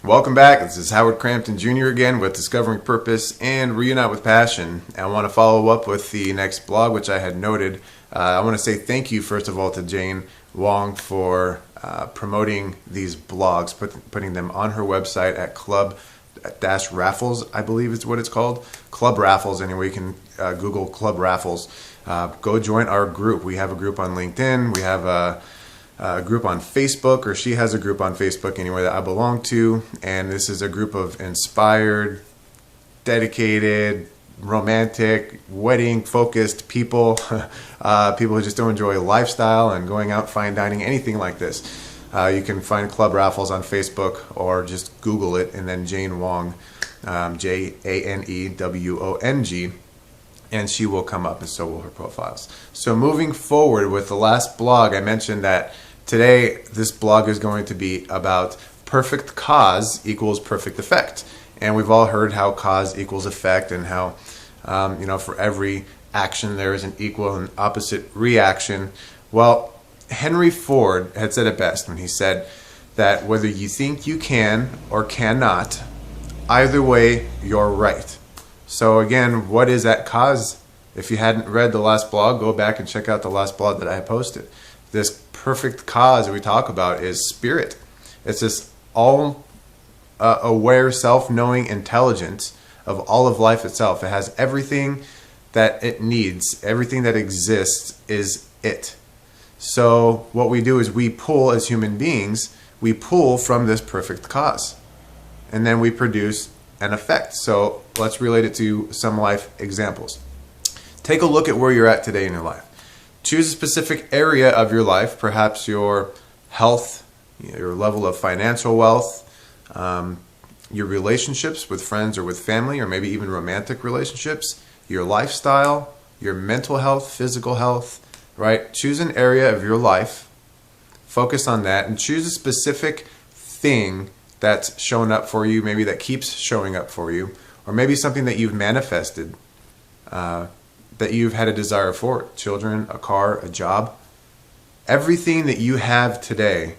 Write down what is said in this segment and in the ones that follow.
Welcome back. This is Howard Crampton Jr. again with Discovering Purpose and Reunite with Passion. And I want to follow up with the next blog, which I had noted. I want to say thank you, first of all, to Jane Wong for promoting these blogs, putting them on her website at Club-Raffles, I believe is what it's called. Club Raffles, anyway. You can Google Club Raffles. Go join our group. We have a group on LinkedIn. We have a group on Facebook, or she has a group on Facebook anyway that I belong to, and this is a group of inspired, dedicated, romantic, wedding focused people, people who just don't enjoy lifestyle and going out fine dining, anything like this. You can find Club Raffles on Facebook or just Google it, and then Jane Wong, Janewong, and she will come up, and so will her profiles. So moving forward with the last blog, I mentioned that today this blog is going to be about perfect cause equals perfect effect. And we've all heard how cause equals effect, and how for every action there is an equal and opposite reaction. Well, Henry Ford had said it best when he said that whether you think you can or cannot, either way you're right. So again, what is that cause? If you hadn't read the last blog, go back and check out the last blog that I posted. This perfect cause that we talk about is spirit. It's this all aware, self-knowing intelligence of all of life itself. It has everything that it needs. Everything that exists is it. So what we do is we pull, as human beings, we pull from this perfect cause. And then we produce an effect. So let's relate it to some life examples. Take a look at where you're at today in your life. Choose a specific area of your life, perhaps your health, your level of financial wealth, your relationships with friends or with family, or maybe even romantic relationships, your lifestyle, your mental health, physical health, right? Choose an area of your life, focus on that, and choose a specific thing that's shown up for you, maybe that keeps showing up for you, or maybe something that you've manifested, that you've had a desire for. Children, a car, a job. Everything that you have today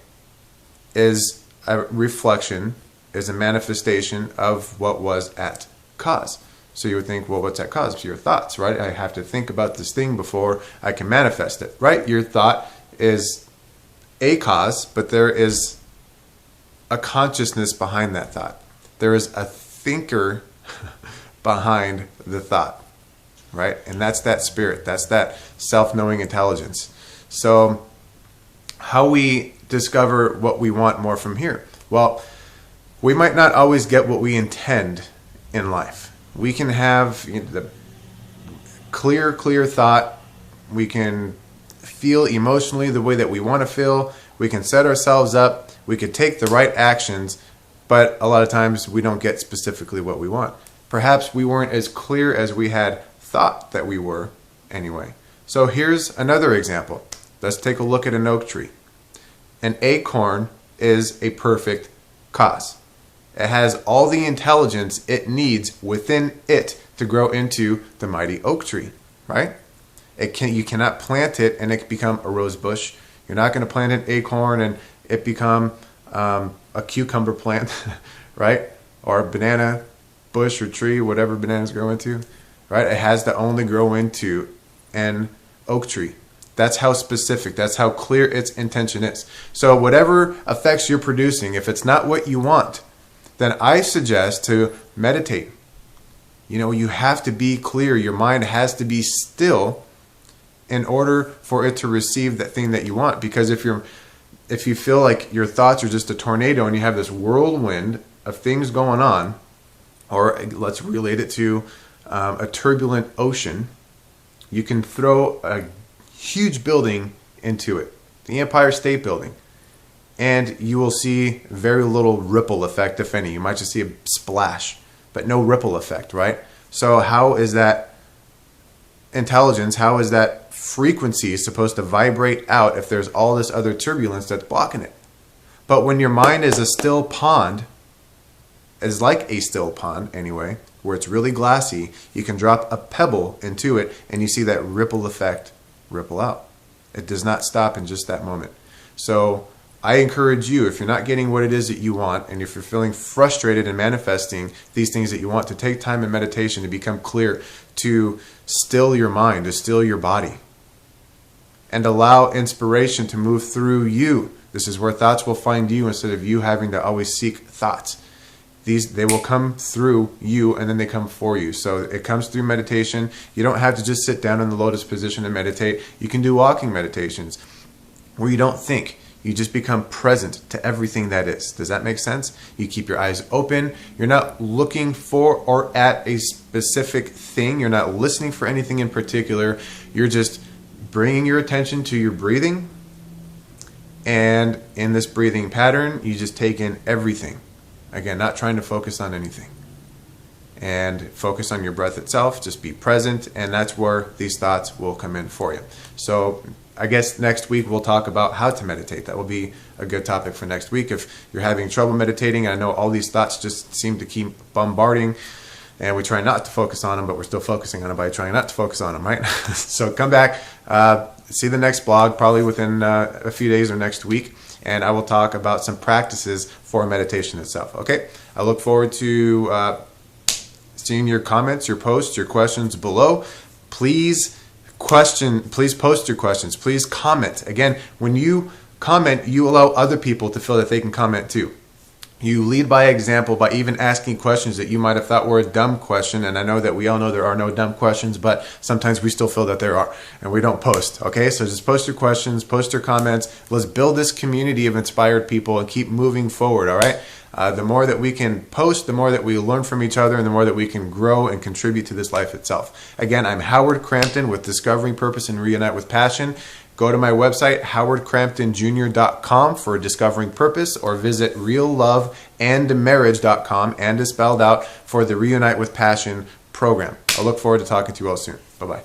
is a reflection, is a manifestation of what was at cause. So you would think, well, what's at cause? It's your thoughts, right? I have to think about this thing before I can manifest it, right? Your thought is a cause, but there is a consciousness behind that thought. There is a thinker behind the thought, right? And that's that spirit. That's that self-knowing intelligence. So how we discover what we want more from here? Well, we might not always get what we intend in life. We can have the clear thought. We can feel emotionally the way that we want to feel. We can set ourselves up. We could take the right actions, but a lot of times we don't get specifically what we want. Perhaps we weren't as clear as we had thought that we were anyway. So here's another example. Let's take a look at an oak tree. An acorn is a perfect cause. It has all the intelligence it needs within it to grow into the mighty oak tree, right? You cannot plant it and it become a rose bush. You're not going to plant an acorn and it become a cucumber plant, right? Or a banana bush or tree, whatever bananas grow into, right? It has to only grow into an oak tree. That's how specific, that's how clear its intention is. So whatever effects you're producing, if it's not what you want, then I suggest to meditate. You have to be clear. Your mind has to be still in order for it to receive that thing that you want. Because if you feel like your thoughts are just a tornado and you have this whirlwind of things going on, or let's relate it to a turbulent ocean, you can throw a huge building into it, the Empire State Building, and you will see very little ripple effect, if any. You might just see a splash, but no ripple effect, right? So how is that intelligence, how is that frequency supposed to vibrate out if there's all this other turbulence that's blocking it? But when your mind is a still pond, is like a still pond anyway, where it's really glassy, you can drop a pebble into it and you see that ripple effect ripple out. It does not stop in just that moment. So I encourage you, if you're not getting what it is that you want, and if you're feeling frustrated in manifesting these things that you want, to take time in meditation to become clear, to still your mind, to still your body, and allow inspiration to move through you. This is where thoughts will find you instead of you having to always seek thoughts. They will come through you, and then they come for you. So it comes through meditation. You don't have to just sit down in the lotus position and meditate. You can do walking meditations where you don't think. You just become present to everything that is. Does that make sense? You keep your eyes open. You're not looking for or at a specific thing. You're not listening for anything in particular. You're just bringing your attention to your breathing. And in this breathing pattern, you just take in everything. Again, not trying to focus on anything. And focus on your breath itself. Just be present. And that's where these thoughts will come in for you. So I guess next week we'll talk about how to meditate. That will be a good topic for next week. If you're having trouble meditating, I know all these thoughts just seem to keep bombarding. And we try not to focus on them, but we're still focusing on them by trying not to focus on them, right? So come back, see the next blog, probably within a few days or next week. And I will talk about some practices for meditation itself, okay? I look forward to seeing your comments, your posts, your questions below. Please post your questions. Please comment. Again, when you comment, you allow other people to feel that they can comment too. You lead by example by even asking questions that you might have thought were a dumb question. And I know that we all know there are no dumb questions, but sometimes we still feel that there are, and we don't post. Okay, so just post your questions, post your comments. Let's build this community of inspired people and keep moving forward, all right? The more that we can post, the more that we learn from each other, and the more that we can grow and contribute to this life itself. Again, I'm Howard Crampton with Discovering Purpose and Reunite with Passion. Go to my website, howardcramptonjr.com for Discovering Purpose, or visit realloveandmarriage.com, and is spelled out, for the Reunite with Passion program. I look forward to talking to you all soon. Bye-bye.